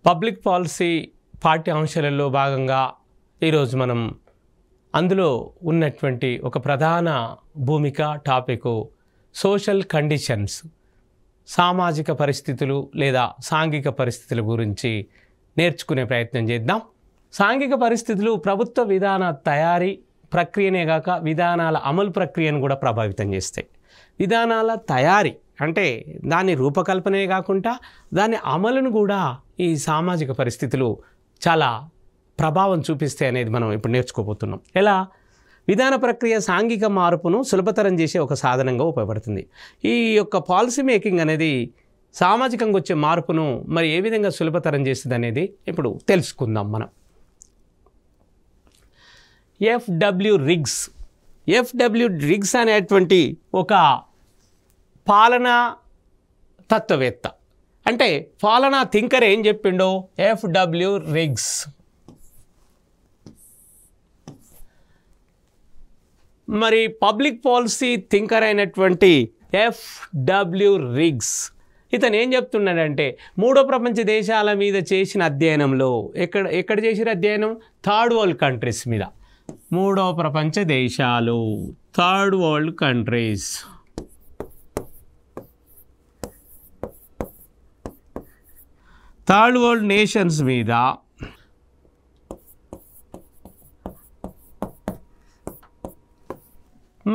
Public policy పాఠ్యాంశాలలో భాగంగా ఈరోజు మనం అందులో ఉన్నటువంటి ఒక ప్రధాన భూమిక టాపిక్ సోషల్ కండిషన్స్, సామాజిక పరిస్థితులు లేదా సాంఘిక పరిస్థితుల గురించి నేర్చుకునే ప్రయత్నం చేద్దాం. సాంఘిక పరిస్థితులు ప్రభుత్వ విధాన తయారీ ప్రక్రియనే కాక విధానాల అమలు ప్రక్రియను కూడా ప్రభావితం చేస్తాయి. విధానాల తయారీ అంటే దాని రూపకల్పనే కాకుండా దాని అమలును కూడా ఈ సామాజిక పరిస్థితులు చాలా ప్రభావం చూపిస్తాయి అనేది మనం ఇప్పుడు నేర్చుకోబోతున్నాం. ఎలా? విధాన ప్రక్రియ సాంఘిక మార్పును సులభతరం చేసే ఒక సాధనంగా ఉపయోగపడుతుంది. ఈ యొక్క పాలసీ మేకింగ్ అనేది సామాజికంగా వచ్చే మార్పును మరి ఏ విధంగా సులభతరం చేస్తుంది అనేది ఇప్పుడు తెలుసుకుందాం మనం. ఎఫ్డబ్ల్యూ రిగ్స్ అనేటువంటి ఒక పాలనా తత్వవేత్త, అంటే పాలనా థింకర్ ఏం చెప్పిండో ఎఫ్డబ్ల్యూ రిగ్స్. మరి పబ్లిక్ పాలసీ థింకర్ అయినటువంటి ఎఫ్డబ్ల్యూ రిగ్స్ ఇతను ఏం చెప్తున్నాడంటే మూడో ప్రపంచ దేశాల మీద చేసిన అధ్యయనంలో ఎక్కడ చేసిన అధ్యయనం? థర్డ్ వరల్డ్ కంట్రీస్ మీద. మూడో ప్రపంచ దేశాలు, third world countries. Third world nations మీద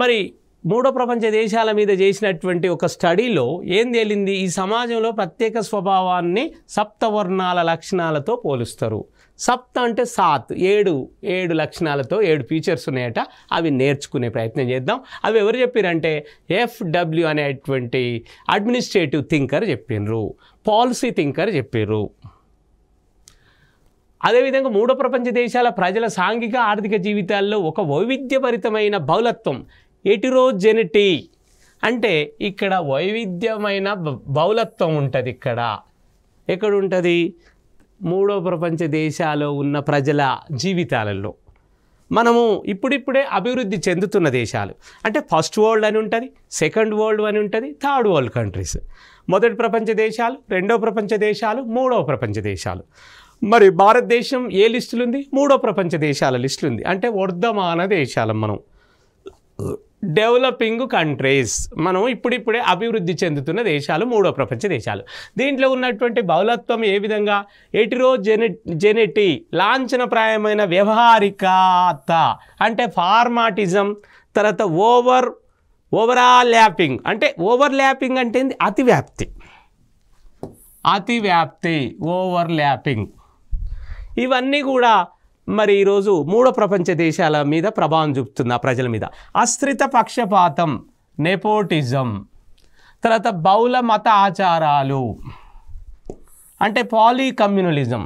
మరి మూడో ప్రపంచ దేశాల మీద చేసినటువంటి ఒక స్టడీలో ఏం తేలింది? ఈ సమాజంలో ప్రత్యేక స్వభావాన్ని సప్తవర్ణాల లక్షణాలతో పోలుస్తారు. సప్త అంటే సాత్, ఏడు లక్షణాలతో 7 ఫీచర్స్ ఉన్నాయట. అవి నేర్చుకునే ప్రయత్నం చేద్దాం. అవి ఎవరు చెప్పారంటే ఎఫ్డబ్ల్యూ అనేటువంటి అడ్మినిస్ట్రేటివ్ థింకర్ చెప్పినారు, పాలసీ థింకర్ చెప్పారు. అదేవిధంగా మూడో ప్రపంచ దేశాల ప్రజల సాంఘిక ఆర్థిక జీవితాల్లో ఒక వైవిధ్యభరితమైన బౌలత్వం, ఎటిరోజెనిటీ, అంటే ఇక్కడ వైవిధ్యమైన బౌలత్వం ఉంటుంది. ఎక్కడ ఉంటుంది? మూడో ప్రపంచ దేశాల్లో ఉన్న ప్రజల జీవితాలలో. మనము ఇప్పుడిప్పుడే అభివృద్ధి చెందుతున్న దేశాలు అంటే ఫస్ట్ వరల్డ్ అని ఉంటుంది, సెకండ్ వరల్డ్ అని ఉంటుంది, థర్డ్ వరల్డ్ కంట్రీస్. మొదటి ప్రపంచ దేశాలు, రెండో ప్రపంచ దేశాలు, మూడవ ప్రపంచ దేశాలు. మరి భారతదేశం ఏ లిస్టులు ఉంది? మూడో ప్రపంచ దేశాల లిస్టులు ఉంది. అంటే వర్ధమాన దేశాలు, మనం డెవలపింగ్ కంట్రీస్, మనం ఇప్పుడిప్పుడే అభివృద్ధి చెందుతున్న దేశాలు మూడో ప్రపంచ దేశాలు. దీంట్లో ఉన్నటువంటి బౌలత్వం ఏ విధంగా? ఎటిరోజెనిటీ, లాంఛనప్రాయమైన వ్యవహారికత అంటే ఫార్మాటిజం. తర్వాత ఓవరాల్యాపింగ్ అంటే ఏంది? అతివ్యాప్తి, ఓవర్లాపింగ్. ఇవన్నీ కూడా మరి ఈరోజు మూడో ప్రపంచ దేశాల మీద ప్రభావం చూపుతుంది, ఆ ప్రజల మీద. అస్థిరత, పక్షపాతం, నెపోటిజం. తర్వాత బహుళ మత ఆచారాలు అంటే పాలీకమ్యూనలిజం.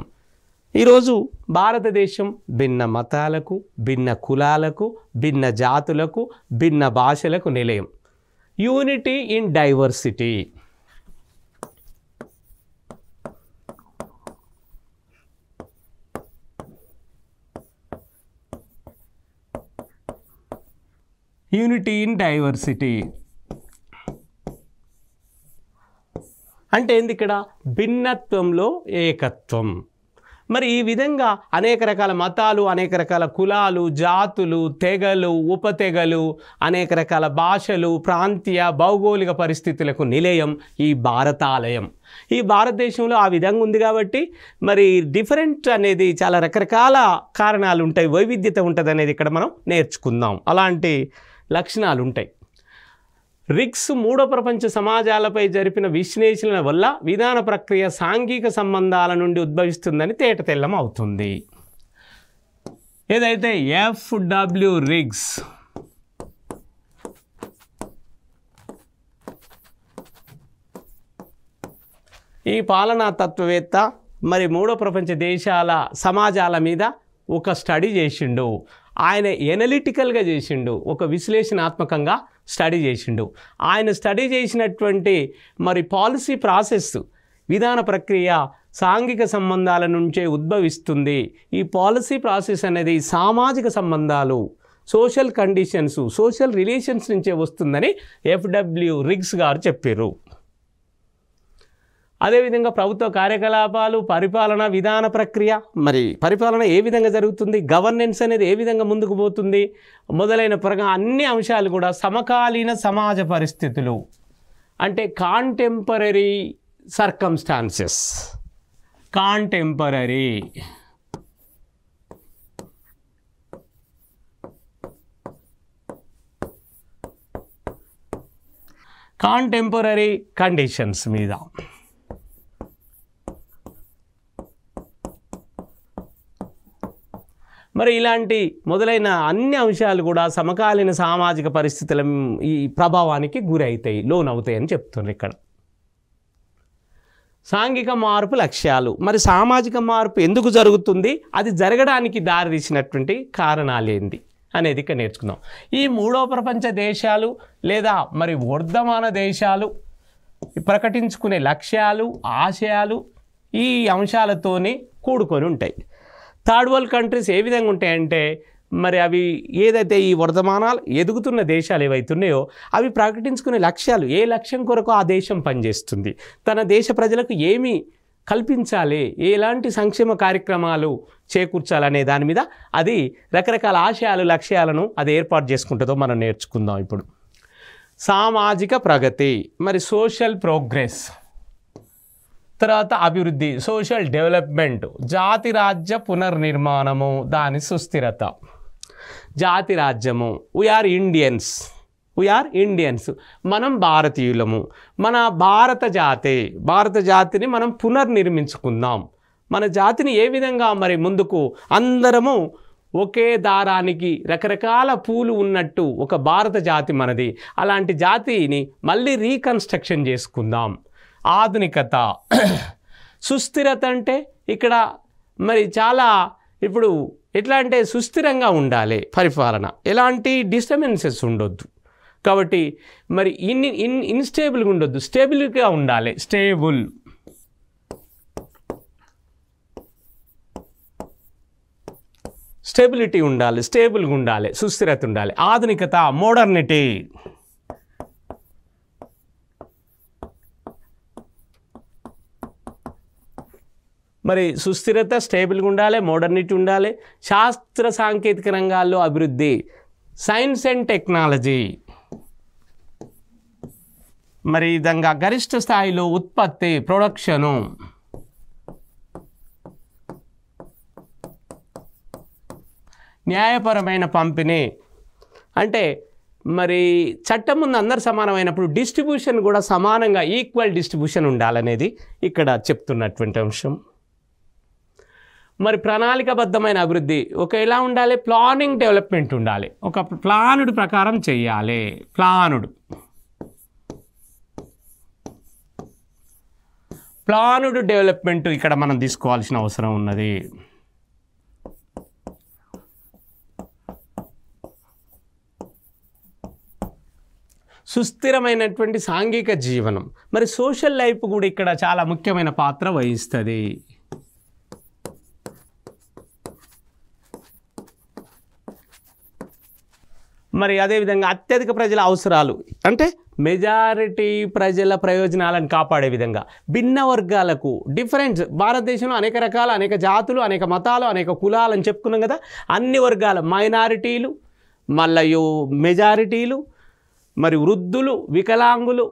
ఈరోజు భారతదేశం భిన్న మతాలకు, భిన్న కులాలకు, భిన్న జాతులకు, భిన్న భాషలకు నిలయం. Unity in diversity. Unity in diversity అంటే ఏంది? ఇక్కడ భిన్నత్వంలో ఏకత్వం. మరి ఈ విధంగా అనేక రకాల మతాలు, అనేక రకాల కులాలు, జాతులు, తెగలు, ఉపతెగలు, అనేక రకాల భాషలు, ప్రాంతీయ భౌగోళిక పరిస్థితులకు నిలయం ఈ భారతాలయం. ఈ భారతదేశంలో ఆ విధంగా ఉంది కాబట్టి మరి డిఫరెంట్ అనేది చాలా రకరకాల కారణాలు ఉంటాయి, వైవిధ్యత ఉంటుంది అనేది ఇక్కడ మనం నేర్చుకుందాం. అలాంటి లక్షణాలు ఉంటాయి. రిగ్స్ మూడో ప్రపంచ సమాజాలపై జరిపిన విశ్లేషణ వల్ల విధాన ప్రక్రియ సాంఘిక సంబంధాల నుండి ఉద్భవిస్తుందని తేటతెల్లం అవుతుంది. ఏదైతే ఎఫ్డబ్ల్యూ రిగ్స్ ఈ పాలనా తత్వవేత్త మరి మూడో ప్రపంచ దేశాల సమాజాల మీద ఒక స్టడీ చేసిండు. ఆయన ఎనలిటికల్గా చేసిండు, ఒక విశ్లేషణాత్మకంగా స్టడీ చేసిండు. ఆయన స్టడీ చేసినటువంటి మరి పాలసీ ప్రాసెస్, విధాన ప్రక్రియ సాంఘిక సంబంధాల నుంచే ఉద్భవిస్తుంది. ఈ పాలసీ ప్రాసెస్ అనేది సామాజిక సంబంధాలు, సోషల్ కండిషన్స్, సోషల్ రిలేషన్స్ నుంచే వస్తుందని ఎఫ్డబ్ల్యూ రిగ్స్ గారు చెప్పారు. అదేవిధంగా ప్రభుత్వ కార్యకలాపాలు, పరిపాలన విధాన ప్రక్రియ, మరి పరిపాలన ఏ విధంగా జరుగుతుంది, గవర్నెన్స్ అనేది ఏ విధంగా ముందుకు పోతుంది మొదలైన పరంగా అన్ని అంశాలు కూడా సమకాలీన సమాజ పరిస్థితులు అంటే కాంటెంపరరీ సర్కమ్స్టాన్సెస్. కాంటెంపరరీ కండిషన్స్ మీద మరి ఇలాంటి మొదలైన అన్ని అంశాలు కూడా సమకాలీన సామాజిక పరిస్థితుల ఈ ప్రభావానికి గురవుతాయి, లోనవుతాయి అని చెప్తున్నారు ఇక్కడ. సాంఘిక మార్పు లక్ష్యాలు, మరి సామాజిక మార్పు ఎందుకు జరుగుతుంది, అది జరగడానికి దారితీసినటువంటి కారణాలు ఏంది అనేది ఇక్కడ నేర్చుకుందాం. ఈ మూడో ప్రపంచ దేశాలు లేదా మరి వర్ధమాన దేశాలు ప్రకటించుకునే లక్ష్యాలు, ఆశయాలు ఈ అంశాలతోనే కూడుకొని ఉంటాయి. థర్డ్ వరల్డ్ కంట్రీస్ ఏ విధంగా ఉంటాయంటే మరి అవి ఏదైతే ఈ వర్ధమానాలు ఎదుగుతున్న దేశాలు ఏవైతున్నాయో అవి ప్రకటించుకునే లక్ష్యాలు, ఏ లక్ష్యం కొరకు ఆ దేశం పనిచేస్తుంది, తన దేశ ప్రజలకు ఏమి కల్పించాలి, ఎలాంటి సంక్షేమ కార్యక్రమాలు చేకూర్చాలనే దాని మీద అది రకరకాల ఆశయాలు, లక్ష్యాలను అది ఏర్పాటు చేసుకుంటుందో మనం నేర్చుకుందాం ఇప్పుడు. సామాజిక ప్రగతి, మరి సోషల్ ప్రోగ్రెస్, తర్వాత అభివృద్ధి, సోషల్ డెవలప్మెంట్, జాతి రాజ్య పునర్నిర్మాణము, దాని సుస్థిరత. జాతి రాజ్యము, వీఆర్ ఇండియన్స్, మనం భారతీయులము, మన భారత జాతిని మనం పునర్నిర్మించుకుందాం. మన జాతిని ఏ విధంగా మరి ముందుకు అందరము ఒకే దారానికి రకరకాల పూలు ఉన్నట్టు ఒక భారత జాతి మనది, అలాంటి జాతిని మళ్ళీ రీకన్స్ట్రక్షన్ చేసుకుందాం. ఆధునికత, సుస్థిరత అంటే ఇక్కడ మరి చాలా ఇప్పుడు ఎట్లా అంటే సుస్థిరంగా ఉండాలి పరిపాలన, ఎలాంటి డిస్టర్బెన్సెస్ ఉండొద్దు. కాబట్టి మరి ఇన్స్టేబుల్గా ఉండొద్దు, స్టేబుల్గా ఉండాలి. స్టెబిలిటీ ఉండాలి, స్టేబుల్గా ఉండాలి, సుస్థిరత ఉండాలి. ఆధునికత, మోడర్నిటీ, మరి సుస్థిరత, స్టేబుల్గా ఉండాలి, మోడర్నిటీ ఉండాలి. శాస్త్ర సాంకేతిక రంగాల్లో అభివృద్ధి, సైన్స్ అండ్ టెక్నాలజీ, మరి ఈ విధంగా గరిష్ట స్థాయిలో ఉత్పత్తి, ప్రొడక్షను, న్యాయపరమైన పంపిణీ అంటే మరి చట్టం ముందు అందరు సమానమైనప్పుడు డిస్ట్రిబ్యూషన్ కూడా సమానంగా ఈక్వల్ డిస్ట్రిబ్యూషన్ ఉండాలనేది ఇక్కడ చెప్తున్నటువంటి అంశం. మరి ప్రణాళికాబద్ధమైన అభివృద్ధి ఒక ఎలా ఉండాలి, ప్లానింగ్ డెవలప్మెంట్ ఉండాలి, ఒక ప్లానుడు ప్రకారం చేయాలి. ప్లానుడు డెవలప్మెంట్ ఇక్కడ మనం తీసుకోవాల్సిన అవసరం ఉన్నది. సుస్థిరమైనటువంటి సాంఘిక జీవనం, మరి సోషల్ లైఫ్ కూడా ఇక్కడ చాలా ముఖ్యమైన పాత్ర వహిస్తుంది. మరి అదేవిధంగా అత్యధిక ప్రజల అవసరాలు అంటే మెజారిటీ ప్రజల ప్రయోజనాలను కాపాడే విధంగా భిన్న వర్గాలకు డిఫరెంట్, భారతదేశంలో అనేక రకాల, అనేక జాతులు, అనేక మతాలు, అనేక కులాలు అని చెప్పుకున్నాం కదా, అన్ని వర్గాల మైనారిటీలు, మళ్ళీ మెజారిటీలు, మరి వృద్ధులు, వికలాంగులు,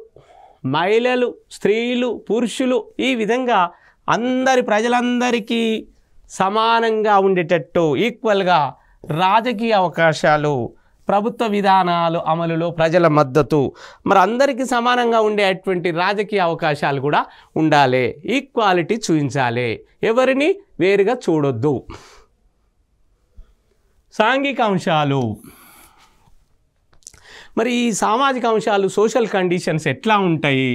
మహిళలు, స్త్రీలు, పురుషులు, ఈ విధంగా ప్రజలందరికీ సమానంగా ఉండేటట్టు ఈక్వల్గా రాజకీయ అవకాశాలు, ప్రభుత్వ విధానాలు అమలులో ప్రజల మద్దతు, మరి అందరికీ సమానంగా ఉండేటువంటి రాజకీయ అవకాశాలు కూడా ఉండాలి. ఈక్వాలిటీ చూపించాలి, ఎవరిని వేరుగా చూడొద్దు. సాంఘిక అంశాలు, మరి ఈ సామాజిక అంశాలు, సోషల్ కండిషన్స్ ఎట్లా ఉంటాయి?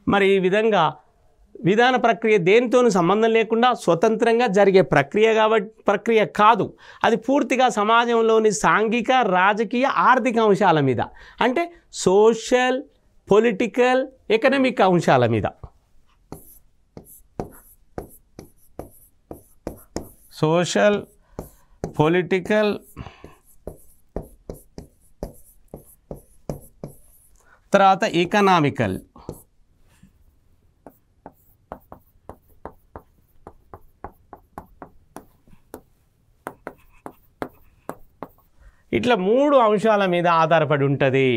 మరి ఈ విధంగా విధాన ప్రక్రియ దేనితోనూ సంబంధం లేకుండా స్వతంత్రంగా జరిగే ప్రక్రియ కాదు, అది పూర్తిగా సమాజంలోని సాంఘిక, రాజకీయ, ఆర్థిక అంశాల మీద అంటే సోషల్, పొలిటికల్, ఎకనామిక్ అంశాల మీద. సోషల్, పొలిటికల్, తర్వాత ఎకనామికల్, ఇట్లా 3 అంశాల మీద ఆధారపడి ఉంటుంది.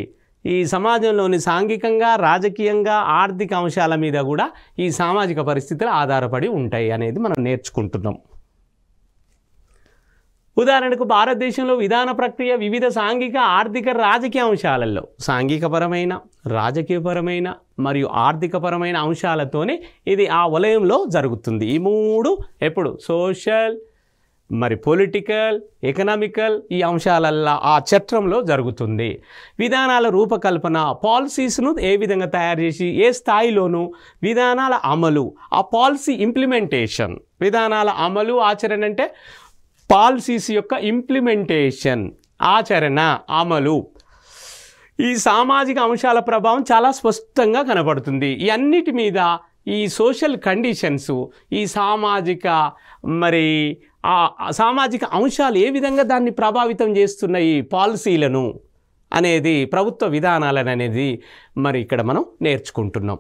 ఈ సమాజంలోని సాంఘికంగా, రాజకీయంగా, ఆర్థిక అంశాల మీద కూడా ఈ సామాజిక పరిస్థితులు ఆధారపడి ఉంటాయి అనేది మనం నేర్చుకుంటున్నాం. ఉదాహరణకు భారతదేశంలో విధాన ప్రక్రియ వివిధ సాంఘిక, ఆర్థిక, రాజకీయ అంశాలలో సాంఘికపరమైన, రాజకీయపరమైన మరియు ఆర్థికపరమైన అంశాలతోనే ఇది ఆ వలయంలో జరుగుతుంది. ఈ 3 ఎప్పుడు సోషల్, మరి పొలిటికల్, ఎకనామికల్ ఈ అంశాలల్లో ఆ చట్రంలో జరుగుతుంది. విధానాల రూపకల్పన, పాలసీస్ను ఏ విధంగా తయారు చేసి ఏ స్థాయిలోనూ విధానాల అమలు, ఆ పాలసీ ఇంప్లిమెంటేషన్, విధానాల అమలు ఆచరణ అంటే పాలసీస్ యొక్క ఇంప్లిమెంటేషన్, ఆచరణ, అమలు, ఈ సామాజిక అంశాల ప్రభావం చాలా స్పష్టంగా కనబడుతుంది. ఈ అన్నిటి మీద ఈ సోషల్ కండిషన్స్, ఈ సామాజిక మరి ఆ సామాజిక అంశాలు ఏ విధంగా దాన్ని ప్రభావితం చేస్తున్నాయి పాలసీలను అనేది, ప్రభుత్వ విధానాలను అనేది మరి ఇక్కడ మనం నేర్చుకుంటున్నాం.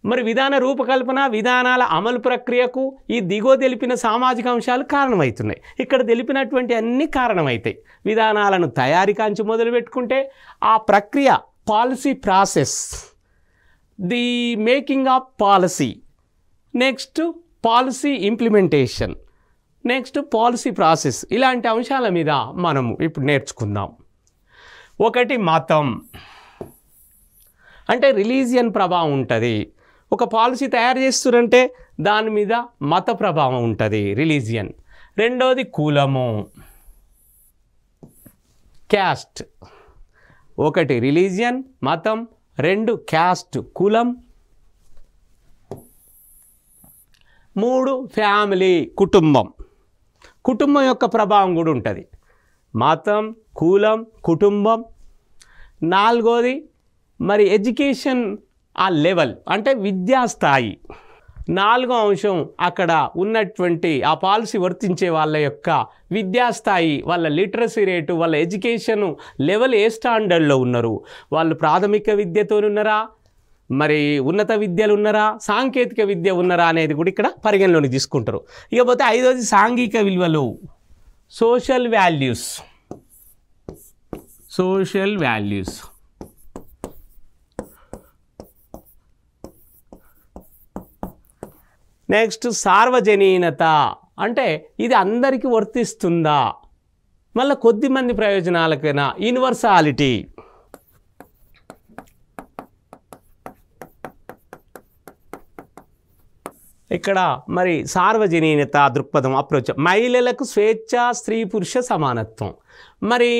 మరి విధాన రూపకల్పన, విధానాల అమలు ప్రక్రియకు ఈ దిగువ తెలిపిన సామాజిక అంశాలు కారణమవుతున్నాయి. ఇక్కడ తెలిపినటువంటి అన్ని కారణమవుతాయి. విధానాలను తయారీ కాంచి మొదలు పెట్టుకుంటే ఆ ప్రక్రియ, policy process, the making of policy, next policy implementation, next policy process, ఇలాంటి అంశాల మీద మనము ఇప్పుడు నేర్చుకుందాం. ఒకటి మతం, అంటే రిలీజియన్ ప్రభావం ఉంటుంది. ఒక పాలసీ తయారు చేస్తున్నారంటే దాని మీద మత ప్రభావం ఉంటుంది, రిలీజియన్. రెండోది కులము, క్యాస్ట్. ఒకటి రిలీజియన్, మతం. 2 క్యాస్ట్, కులం. 3 ఫ్యామిలీ, కుటుంబం. కుటుంబం యొక్క ప్రభావం కూడా ఉంటుంది. మతం, కులం, కుటుంబం. 4వది మరి ఎడ్యుకేషన్ ఆ లెవెల్, అంటే విద్యాస్థాయి. 4వ అంశం అక్కడ ఉన్నటువంటి ఆ పాలసీ వర్తించే వాళ్ళ యొక్క విద్యాస్థాయి, వాళ్ళ లిటరసీ రేటు, వాళ్ళ ఎడ్యుకేషన్ లెవెల్ ఏ స్టాండర్డ్లో ఉన్నారు, వాళ్ళు ప్రాథమిక విద్యతో ఉన్నారా, మరి ఉన్నత విద్యలు ఉన్నారా, సాంకేతిక విద్య ఉన్నారా అనేది కూడా ఇక్కడ పరిగణలోకి తీసుకుంటారు. ఇకపోతే 5వది సాంఘిక విలువలు, social values. Social values. Next సార్వజనీనత, అంటే ఇది అందరికీ వర్తిస్తుందా, మళ్ళీ కొద్దిమంది ప్రయోజనాలకైనా, యూనివర్సాలిటీ. ఇక్కడ మరి సార్వజనీనత దృక్పథం, అప్రోచ్. మహిళలకు స్వేచ్ఛ, స్త్రీ పురుష సమానత్వం. మరి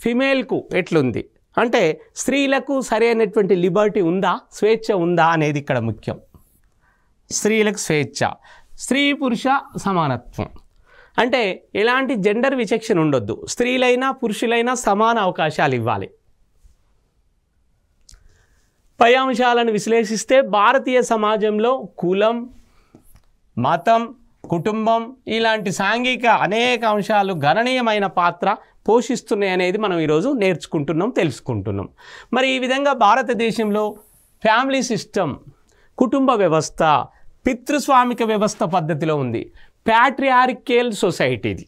ఫిమేల్కు ఎట్లుంది అంటే స్త్రీలకు సరైనటువంటి లిబర్టీ ఉందా, స్వేచ్ఛ ఉందా అనేది ఇక్కడ ముఖ్యం. స్త్రీలకు స్వేచ్ఛ, స్త్రీ పురుష సమానత్వం, అంటే ఎలాంటి జెండర్ విచక్షణ ఉండొద్దు, స్త్రీలైనా పురుషులైనా సమాన అవకాశాలు ఇవ్వాలి. పై అంశాలను విశ్లేషిస్తే భారతీయ సమాజంలో కులం, మతం, కుటుంబం ఇలాంటి సాంఘిక అనేక అంశాలు గణనీయమైన పాత్ర పోషిస్తున్నాయి అనేది మనం ఈరోజు నేర్చుకుంటున్నాం, తెలుసుకుంటున్నాం. మరి ఈ విధంగా భారతదేశంలో ఫ్యామిలీ సిస్టమ్, కుటుంబ వ్యవస్థ పితృస్వామిక వ్యవస్థ పద్ధతిలో ఉంది. ప్యాట్రియార్కియల్ సొసైటీది.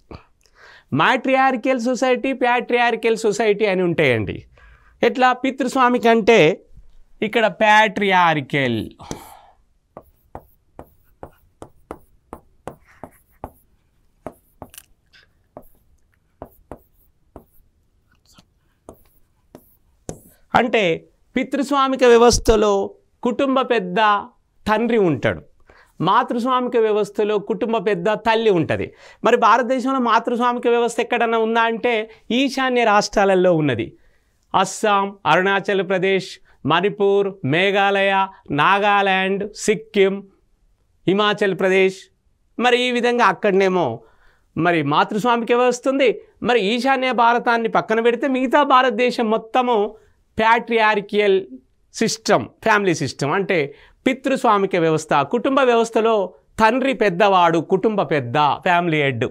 మ్యాట్రియార్కియల్ సొసైటీ, ప్యాట్రియార్కియల్ సొసైటీ అని ఉంటాయండి. ఎట్లా పితృస్వామిక అంటే ఇక్కడ ప్యాట్రియార్కియల్, అంటే పితృస్వామిక వ్యవస్థలో కుటుంబ పెద్ద తండ్రి ఉంటాడు, మాతృస్వామిక వ్యవస్థలో కుటుంబ పెద్ద తల్లి ఉంటుంది. మరి భారతదేశంలో మాతృస్వామిక వ్యవస్థ ఎక్కడన్నా ఉందా అంటే ఈశాన్య రాష్ట్రాలలో ఉన్నది. అస్సాం, అరుణాచల్ ప్రదేశ్, మణిపూర్, మేఘాలయ, నాగాల్యాండ్, సిక్కిం, హిమాచల్ ప్రదేశ్. మరి ఈ విధంగా అక్కడనేమో మరి మాతృస్వామిక వ్యవస్థ ఉంది. మరి ఈశాన్య భారతాన్ని పక్కన పెడితే మిగతా భారతదేశం మొత్తము ప్యాట్రియార్కియల్ సిస్టమ్, ఫ్యామిలీ సిస్టమ్, అంటే పితృస్వామిక వ్యవస్థ. కుటుంబ వ్యవస్థలో తండ్రి పెద్దవాడు, కుటుంబ పెద్ద, ఫ్యామిలీ హెడ్.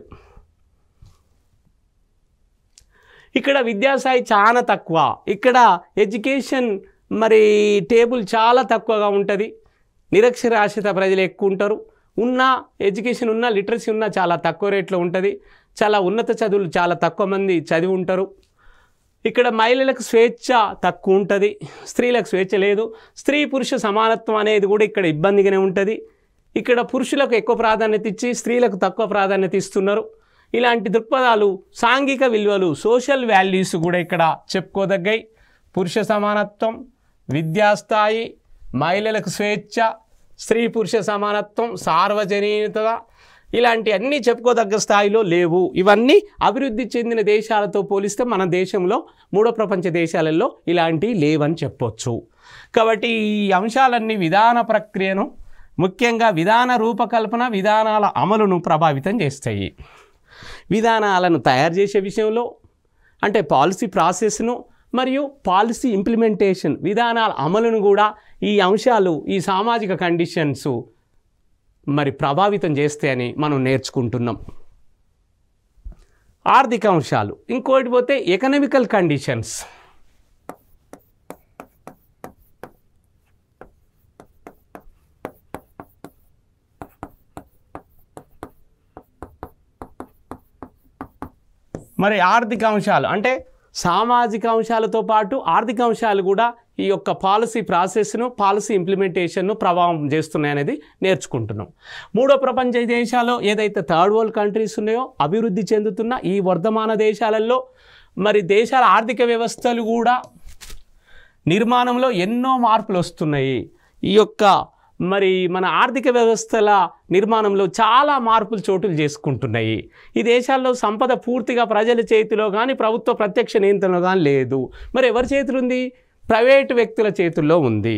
ఇక్కడ విద్యాస్థాయి చాలా తక్కువ, ఇక్కడ ఎడ్యుకేషన్ మరి టేబుల్ చాలా తక్కువగా ఉంటుంది, నిరక్షరాస్యత ప్రజలు ఎక్కువ ఉంటారు, ఉన్న ఎడ్యుకేషన్ ఉన్న లిటరసీ ఉన్న చాలా తక్కువ రేట్లో ఉంటుంది, చాలా ఉన్నత చదువులు చాలా తక్కువ మంది చదివి ఉంటారు. ఇక్కడ మహిళలకు స్వేచ్ఛ తక్కువ ఉంటుంది, స్త్రీలకు స్వేచ్ఛ లేదు, స్త్రీ పురుష సమానత్వం అనేది కూడా ఇక్కడ ఇబ్బందిగానే ఉంటుంది. ఇక్కడ పురుషులకు ఎక్కువ ప్రాధాన్యత ఇచ్చి స్త్రీలకు తక్కువ ప్రాధాన్యత ఇస్తున్నారు. ఇలాంటి దృక్పథాలు, సాంఘిక విలువలు, సోషల్ వాల్యూస్ కూడా ఇక్కడ చెప్పుకోదగ్గాయి. పురుష సమానత్వం, విద్యాస్థాయి, మహిళలకు స్వేచ్ఛ, స్త్రీ పురుష సమానత్వం, సార్వజనీనత, ఇలాంటి అన్నీ చెప్పుకోదగ్గ స్థాయిలో లేవు. ఇవన్నీ అభివృద్ధి చెందిన దేశాలతో పోలిస్తే మన దేశంలో మూడో ప్రపంచ దేశాలలో ఇలాంటివి లేవని చెప్పొచ్చు. కాబట్టి ఈ అంశాలన్నీ విధాన ప్రక్రియను, ముఖ్యంగా విధాన రూపకల్పన, విధానాల అమలును ప్రభావితం చేస్తాయి. విధానాలను తయారు చేసే విషయంలో అంటే పాలసీ ప్రాసెస్ను మరియు పాలసీ ఇంప్లిమెంటేషన్, విధానాల అమలును కూడా ఈ అంశాలు, ఈ సామాజిక కండిషన్స్ మరి ప్రభావితం చేస్తాయని మనం నేర్చుకుంటున్నాం. ఆర్థిక అంశాలు, ఇంకోటి పోతే ఎకనామికల్ కండిషన్స్. మరి ఆర్థిక అంశాలు అంటే సామాజిక అంశాలతో పాటు ఆర్థిక అంశాలు కూడా ఈ యొక్క పాలసీ ప్రాసెస్ను, పాలసీ ఇంప్లిమెంటేషన్ను ప్రభావం చేస్తున్నాయి అనేది నేర్చుకుంటున్నాం. మూడో ప్రపంచ దేశాల్లో ఏదైతే థర్డ్ వరల్డ్ కంట్రీస్ ఉన్నాయో, అభివృద్ధి చెందుతున్న ఈ వర్ధమాన దేశాలలో మరి దేశాల ఆర్థిక వ్యవస్థలు కూడా నిర్మాణంలో ఎన్నో మార్పులు వస్తున్నాయి. ఈ యొక్క మరి మన ఆర్థిక వ్యవస్థల నిర్మాణంలో చాలా మార్పులు చోటులు చేసుకుంటున్నాయి. ఈ దేశాల్లో సంపద పూర్తిగా ప్రజల చేతిలో కానీ ప్రభుత్వ ప్రత్యక్ష నియంత్రణలో కానీ లేదు. మరి ఎవరి చేతిలో ఉంది? ప్రైవేటు వ్యక్తుల చేతుల్లో ఉంది.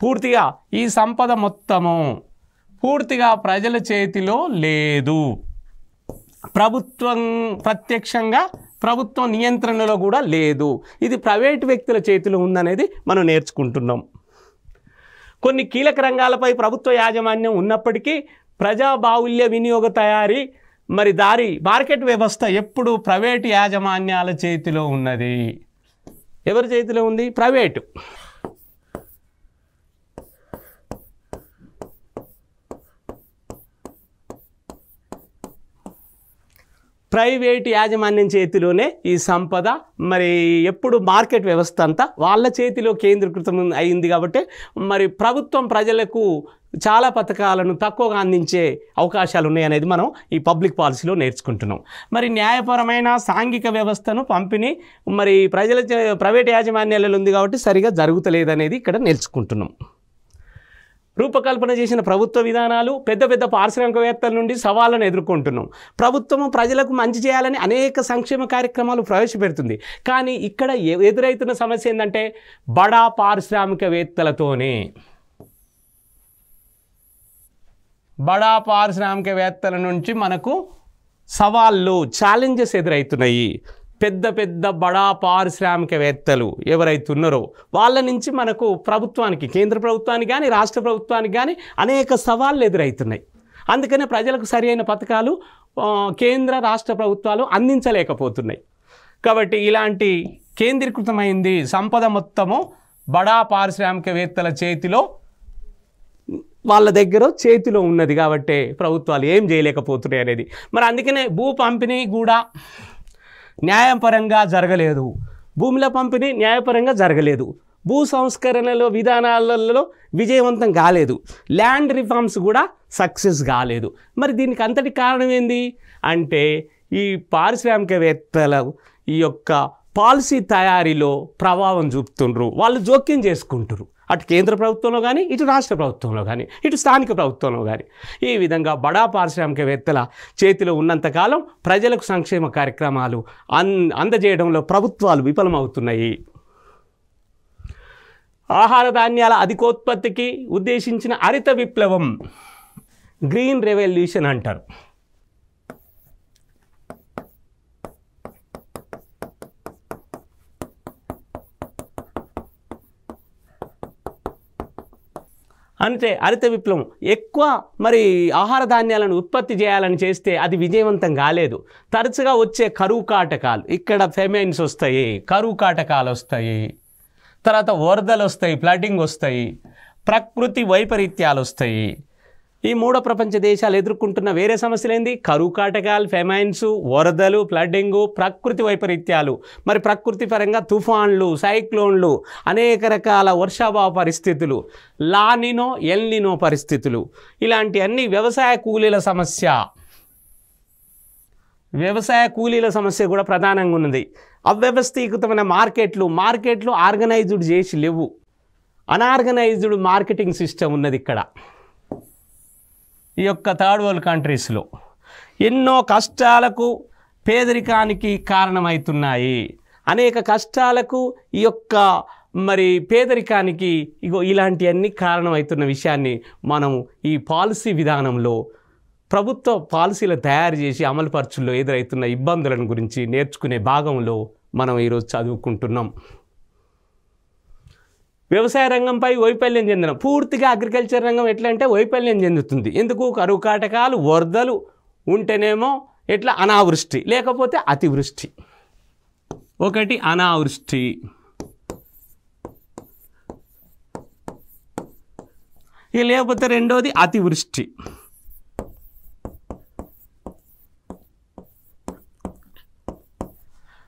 పూర్తిగా ఈ సంపద మొత్తము పూర్తిగా ప్రజల చేతిలో లేదు. ప్రభుత్వం ప్రత్యక్షంగా ప్రభుత్వం నియంత్రణలో కూడా లేదు. ఇది ప్రైవేటు వ్యక్తుల చేతిలో ఉందనేది మనం నేర్చుకుంటున్నాం. కొన్ని కీలక రంగాలపై ప్రభుత్వ యాజమాన్యం ఉన్నప్పటికీ ప్రజా బాహుళ్య వినియోగ తయారీ మరి మార్కెట్ వ్యవస్థ ఎప్పుడు ప్రైవేటు యాజమాన్యాల చేతిలో ఉన్నది. ఎవరి చేతిలో ఉంది? ప్రైవేటు. ప్రైవేటు యాజమాన్యం చేతిలోనే ఈ సంపద మరి ఎప్పుడు మార్కెట్ వ్యవస్థ అంతా వాళ్ళ చేతిలో కేంద్రీకృతం అయింది. కాబట్టి మరి ప్రభుత్వం ప్రజలకు చాలా పథకాలను తక్కువగా అందించే అవకాశాలు ఉన్నాయనేది మనం ఈ పబ్లిక్ పాలసీలో నేర్చుకుంటున్నాం. మరి న్యాయపరమైన సాంఘిక వ్యవస్థను పంపిణీ మరి ప్రైవేట్ యాజమాన్యాలలో ఉంది కాబట్టి సరిగా జరుగుతలేదనేది ఇక్కడ నేర్చుకుంటున్నాం. రూపకల్పన చేసిన ప్రభుత్వ విధానాలు పెద్ద పెద్ద పారిశ్రామికవేత్తల నుండి సవాళ్ళను ఎదుర్కొంటున్నాం. ప్రభుత్వము ప్రజలకు మంచి చేయాలని అనేక సంక్షేమ కార్యక్రమాలు ప్రవేశపెడుతుంది. కానీ ఇక్కడ ఎదురవుతున్న సమస్య ఏంటంటే బడా పారిశ్రామికవేత్తలతోనే. బడా పారిశ్రామికవేత్తల నుంచి మనకు సవాళ్ళు, ఛాలెంజెస్ ఎదురవుతున్నాయి. పెద్ద పెద్ద బడా పారిశ్రామికవేత్తలు ఎవరైతే ఉన్నారో వాళ్ళ నుంచి మనకు ప్రభుత్వానికి, కేంద్ర ప్రభుత్వానికి కానీ రాష్ట్ర ప్రభుత్వానికి కానీ అనేక సవాళ్ళు ఎదురవుతున్నాయి. అందుకనే ప్రజలకు సరైన పథకాలు కేంద్ర రాష్ట్ర ప్రభుత్వాలు అందించలేకపోతున్నాయి. కాబట్టి ఇలాంటి కేంద్రీకృతమైంది సంపద మొత్తము బడా పారిశ్రామికవేత్తల చేతిలో, వాళ్ళ దగ్గర చేతిలో ఉన్నది. కాబట్టి ప్రభుత్వాలు ఏం చేయలేకపోతున్నాయి అనేది. మరి అందుకనే భూ పంపిణీ కూడా న్యాయపరంగా జరగలేదు. భూముల పంపిణీ న్యాయపరంగా జరగలేదు. భూ సంస్కరణలో విధానాలలో విజయవంతం కాలేదు. ల్యాండ్ రిఫార్మ్స్ కూడా సక్సెస్ కాలేదు. మరి దీనికి అంతటి కారణం ఏంది అంటే ఈ పారిశ్రామికవేత్తల ఈ యొక్క పాలసీ తయారీలో ప్రభావం చూపుతుండ్రు. వాళ్ళు జోక్యం చేసుకుంటారు. అటు కేంద్ర ప్రభుత్వంలో కానీ, ఇటు రాష్ట్ర ప్రభుత్వంలో కానీ, ఇటు స్థానిక ప్రభుత్వంలో కానీ. ఈ విధంగా బడా పారిశ్రామికవేత్తల చేతిలో ఉన్నంతకాలం ప్రజలకు సంక్షేమ కార్యక్రమాలు అందజేయడంలో ప్రభుత్వాలు విఫలమవుతున్నాయి. ఆహార ధాన్యాల అధికోత్పత్తికి ఉద్దేశించిన హరిత విప్లవం, గ్రీన్ రెవల్యూషన్ అంటారు. అంటే హరిత విప్లవం ఎక్కువ మరి ఆహార ధాన్యాలను ఉత్పత్తి చేయాలని చేస్తే అది విజయవంతం కాలేదు. తరచుగా వచ్చే కరువు కాటకాలు, ఇక్కడ ఫెమైన్స్ వస్తాయి, కరువు కాటకాలు వస్తాయి, తర్వాత వరదలు వస్తాయి, ఫ్లడ్డింగ్ వస్తాయి, ప్రకృతి వైపరీత్యాలు వస్తాయి. ఈ మూడో ప్రపంచ దేశాలు ఎదుర్కొంటున్న వేరే సమస్యలు ఏంది? కరువు కాటకాలు, ఫెమైన్స్, వరదలు, ఫ్లడ్డింగు, ప్రకృతి వైపరీత్యాలు. మరి ప్రకృతి పరంగా తుఫాన్లు, సైక్లోన్లు, అనేక రకాల వర్షాభావ పరిస్థితులు, లానినో ఎల్నినో పరిస్థితులు, ఇలాంటి అన్ని వ్యవసాయ కూలీల సమస్య కూడా ప్రధానంగా ఉన్నది. అవ్యవస్థీకృతమైన మార్కెట్లు ఆర్గనైజ్డ్ చేసి లేవు. అనార్గనైజ్డ్ మార్కెటింగ్ సిస్టమ్ ఉన్నది ఇక్కడ. ఈ యొక్క థర్డ్ వరల్డ్ కంట్రీస్లో ఎన్నో కష్టాలకు, పేదరికానికి కారణమవుతున్నాయి. అనేక కష్టాలకు ఈ యొక్క మరి పేదరికానికి ఇలాంటివన్నీ కారణమవుతున్న విషయాన్ని మనం ఈ పాలసీ విధానంలో ప్రభుత్వ పాలసీలు తయారు చేసి అమలుపరచుల్లో ఎదురవుతున్న ఇబ్బందులను గురించి నేర్చుకునే భాగంలో మనం ఈరోజు చదువుకుంటున్నాం. వ్యవసాయ రంగంపై వైఫల్యం చెందడం. పూర్తిగా అగ్రికల్చర్ రంగం ఎట్లా అంటే వైఫల్యం చెందుతుంది. ఎందుకు? కరువు కాటకాలు, వరదలు ఉంటేనేమో ఎట్లా అనావృష్టి, లేకపోతే అతివృష్టి. ఒకటి అనావృష్టి, ఇక లేకపోతే రెండోది అతివృష్టి.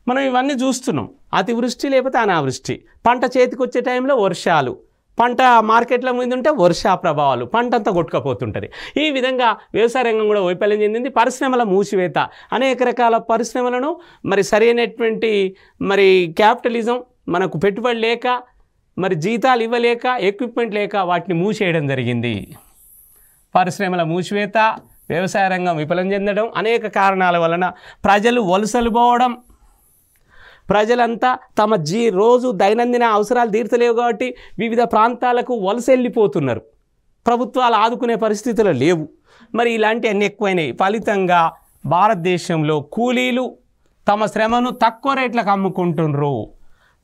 మనం ఇవన్నీ చూస్తున్నాం. అతివృష్టి లేకపోతే అనావృష్టి. పంట చేతికి వచ్చే టైంలో వర్షాలు, పంట మార్కెట్ల మీద ఉంటే వర్షా ప్రభావాలు, పంట అంతా కొట్టుకపోతుంటుంది. ఈ విధంగా వ్యవసాయ రంగం కూడా వైఫల్యం చెందింది. పరిశ్రమల మూసివేత, అనేక రకాల పరిశ్రమలను మరి సరైనటువంటి మరి క్యాపిటలిజం, మనకు పెట్టుబడి లేక, మరి జీతాలు ఇవ్వలేక, ఎక్విప్మెంట్ లేక వాటిని మూసేయడం జరిగింది. పరిశ్రమల మూసివేత, వ్యవసాయ రంగం విఫలం చెందడం, అనేక కారణాల వలన ప్రజలు వలసలు పోవడం. ప్రజలంతా తమ రోజు దైనందిన అవసరాలు తీర్చలేవు కాబట్టి వివిధ ప్రాంతాలకు వలస వెళ్ళిపోతున్నారు. ప్రభుత్వాలు ఆదుకునే పరిస్థితులు లేవు. మరి ఇలాంటివన్నీ ఎక్కువైనాయి. ఫలితంగా భారతదేశంలో కూలీలు తమ శ్రమను తక్కువ రేట్లకు అమ్ముకుంటున్నారు.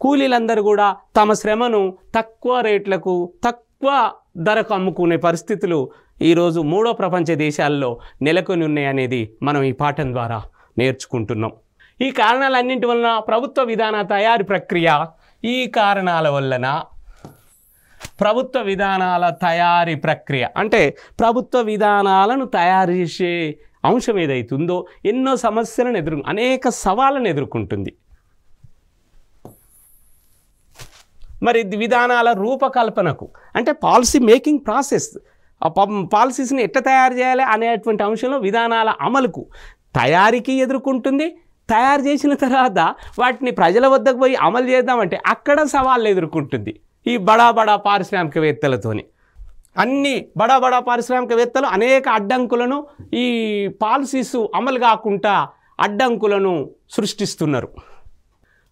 కూలీలందరూ కూడా తమ శ్రమను తక్కువ రేట్లకు, తక్కువ ధరకు అమ్ముకునే పరిస్థితులు ఈరోజు మూడో ప్రపంచ దేశాల్లో నెలకొని ఉన్నాయి అనేది మనం ఈ పాఠం ద్వారా నేర్చుకుంటున్నాం. ఈ కారణాలన్నింటి వలన ప్రభుత్వ విధాన తయారీ ప్రక్రియ, ఈ కారణాల వలన ప్రభుత్వ విధానాల తయారీ ప్రక్రియ అంటే ప్రభుత్వ విధానాలను తయారు చేసే అంశం ఏదైతుందో ఎన్నో సమస్యలను అనేక సవాళ్ళను ఎదుర్కొంటుంది. మరి విధానాల రూపకల్పనకు అంటే పాలసీ మేకింగ్ ప్రాసెస్, ఆ పాలసీస్ని ఎట్లా తయారు చేయాలి అనేటువంటి అంశంలో విధానాల అమలుకు తయారీకి ఎదుర్కొంటుంది. తయారు చేసిన తర్వాత వాటిని ప్రజల వద్దకు పోయి అమలు చేద్దామంటే అక్కడ సవాళ్ళు ఎదుర్కొంటుంది. ఈ బడా పారిశ్రామికవేత్తలతోని అన్ని బడా పారిశ్రామికవేత్తలు అనేక అడ్డంకులను ఈ పాలసీస్ అమలు కాకుండా అడ్డంకులను సృష్టిస్తున్నారు.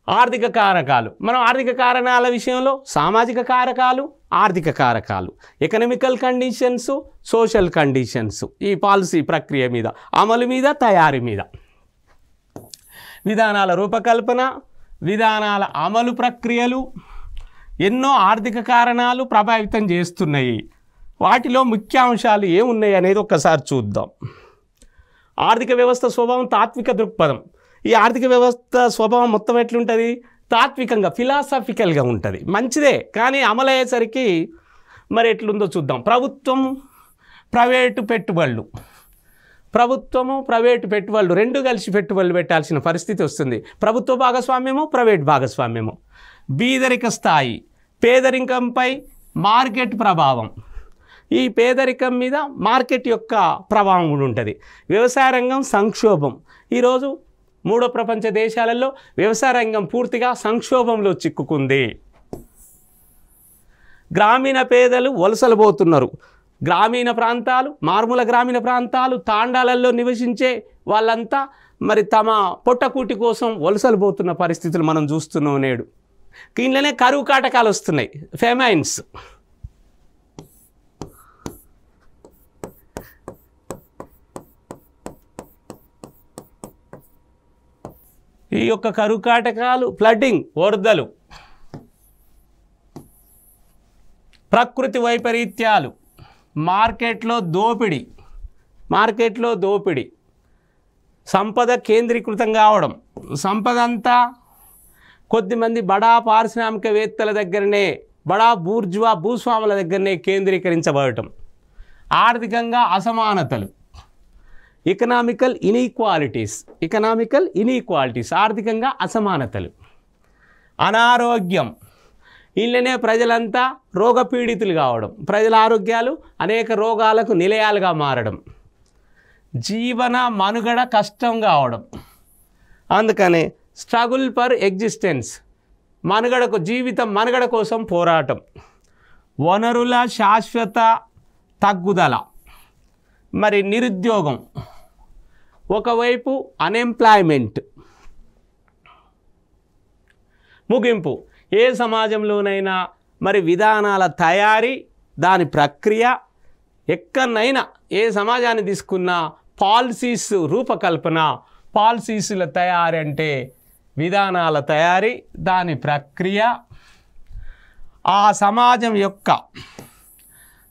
ఆర్థిక కారకాలు, మనం ఆర్థిక కారణాల విషయంలో సామాజిక కారకాలు, ఆర్థిక కారకాలు, ఎకనామికల్ కండిషన్స్, సోషల్ కండిషన్స్, ఈ పాలసీ ప్రక్రియ మీద, అమలు మీద, తయారీ మీద. విధానాల రూపకల్పన, విధానాల అమలు ప్రక్రియలు ఎన్నో ఆర్థిక కారణాలు ప్రభావితం చేస్తున్నాయి. వాటిలో ముఖ్య అంశాలు ఏమున్నాయి అనేది ఒక్కసారి చూద్దాం. ఆర్థిక వ్యవస్థ స్వభావం తాత్విక దృక్పథం. ఈ ఆర్థిక వ్యవస్థ స్వభావం మొత్తం ఎట్లుంటుంది? తాత్వికంగా, ఫిలాసఫికల్గా ఉంటుంది. మంచిదే, కానీ అమలయ్యేసరికి మరి ఎట్లుందో చూద్దాం. ప్రభుత్వము, ప్రైవేటు పెట్టుబడులు రెండు కలిసి పెట్టుబడులు పెట్టాల్సిన పరిస్థితి వస్తుంది. ప్రభుత్వ భాగస్వామ్యము, ప్రైవేట్ భాగస్వామ్యము. బీదరిక స్థాయి, పేదరికంపై మార్కెట్ ప్రభావం. ఈ పేదరికం మీద మార్కెట్ యొక్క ప్రభావం కూడా ఉంటుంది. వ్యవసాయ రంగం సంక్షోభం. ఈరోజు మూడో ప్రపంచ దేశాలలో వ్యవసాయ రంగం పూర్తిగా సంక్షోభంలో చిక్కుకుంది. గ్రామీణ పేదలు వలసలు పోతున్నారు. గ్రామీణ ప్రాంతాలు, మారుమూల గ్రామీణ ప్రాంతాలు, తాండాలలో నివసించే వాళ్ళంతా మరి తమ పొట్టకూటి కోసం వలసలు పోతున్న పరిస్థితులు మనం చూస్తున్నాం నేడు. దీనిలోనే కరువు కాటకాలు వస్తున్నాయి, ఫెమైన్స్. ఈ యొక్క కరువు కాటకాలు, ఫ్లడ్డింగ్, వరదలు, ప్రకృతి వైపరీత్యాలు, మార్కెట్లో దోపిడీ, సంపద కేంద్రీకృతం కావడం, సంపద అంతా కొద్దిమంది బడా పారిశ్రామికవేత్తల దగ్గరనే, బడా భూస్వాముల దగ్గరనే కేంద్రీకరించబడటం, ఆర్థికంగా అసమానతలు, ఎకనామికల్ ఇనీక్వాలిటీస్, ఆర్థికంగా అసమానతలు, అనారోగ్యం, ఇళ్ళనే ప్రజలంతా రోగపీడితులు కావడం, ప్రజల ఆరోగ్యాలు అనేక రోగాలకు నిలయాలుగా మారడం, జీవన మనుగడ కష్టం కావడం, అందుకనే స్ట్రగుల్ ఫర్ ఎగ్జిస్టెన్స్, మనుగడ కోసం పోరాటం, వనరుల శాశ్వత తగ్గుదల, మరి నిరుద్యోగం, ఒకవైపు అన్ఎంప్లాయ్మెంట్. ముగింపు, ఏ సమాజంలోనైనా మరి విధానాల తయారీ, దాని ప్రక్రియ, ఎక్కడైనా ఏ సమాజాన్ని తీసుకున్నా పాలసీస్ రూపకల్పన, పాలసీస్ల తయారీ అంటే విధానాల తయారీ, దాని ప్రక్రియ, ఆ సమాజం యొక్క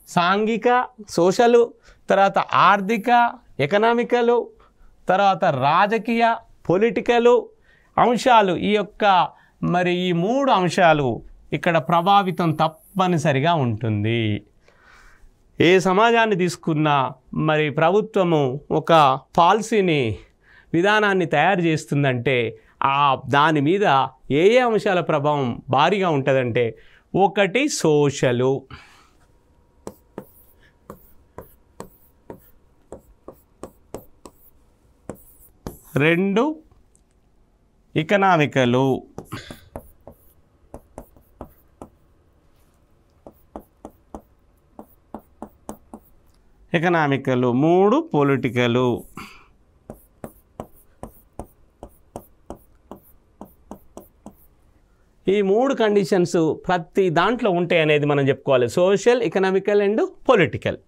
సాంఘిక సోషలు, తర్వాత ఆర్థిక ఎకనామికలు, తర్వాత రాజకీయ పొలిటికలు అంశాలు, ఈ మూడు అంశాలు ఇక్కడ ప్రభావితం తప్పనిసరిగా ఉంటుంది. ఏ సమాజాన్ని తీసుకున్నా మరి ప్రభుత్వము ఒక పాలసీని, విధానాన్ని తయారు చేస్తుందంటే దాని మీద ఏ అంశాల ప్రభావం భారీగా ఉంటుందంటే, ఒకటి సోషలు, రెండు ఎకనామికలు, మూడు పొలిటికలు. ఈ మూడు కండిషన్స్ ప్రతి దాంట్లో ఉంటాయి అనేది మనం చెప్పుకోవాలి, సోషల్, ఎకనామికల్ అండ్ పొలిటికల్.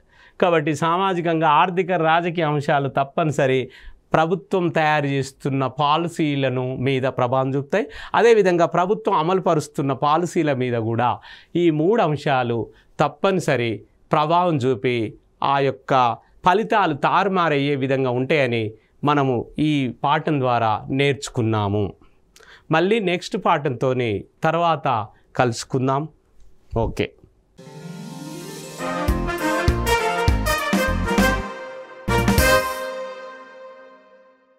కాబట్టి సామాజికంగా ఆర్థిక రాజకీయ అంశాలు తప్పనిసరి ప్రభుత్వం తయారు చేస్తున్న పాలసీలను మీద ప్రభావం చూపుతాయి. అదేవిధంగా ప్రభుత్వం అమలుపరుస్తున్న పాలసీల మీద కూడా ఈ మూడు అంశాలు తప్పనిసరి ప్రభావం చూపి ఆ యొక్క ఫలితాలు తారుమారయ్యే విధంగా ఉంటాయని మనము ఈ పాఠం ద్వారా నేర్చుకున్నాము. మళ్ళీ నెక్స్ట్ పాఠంతో తర్వాత కలుసుకుందాం. ఓకే.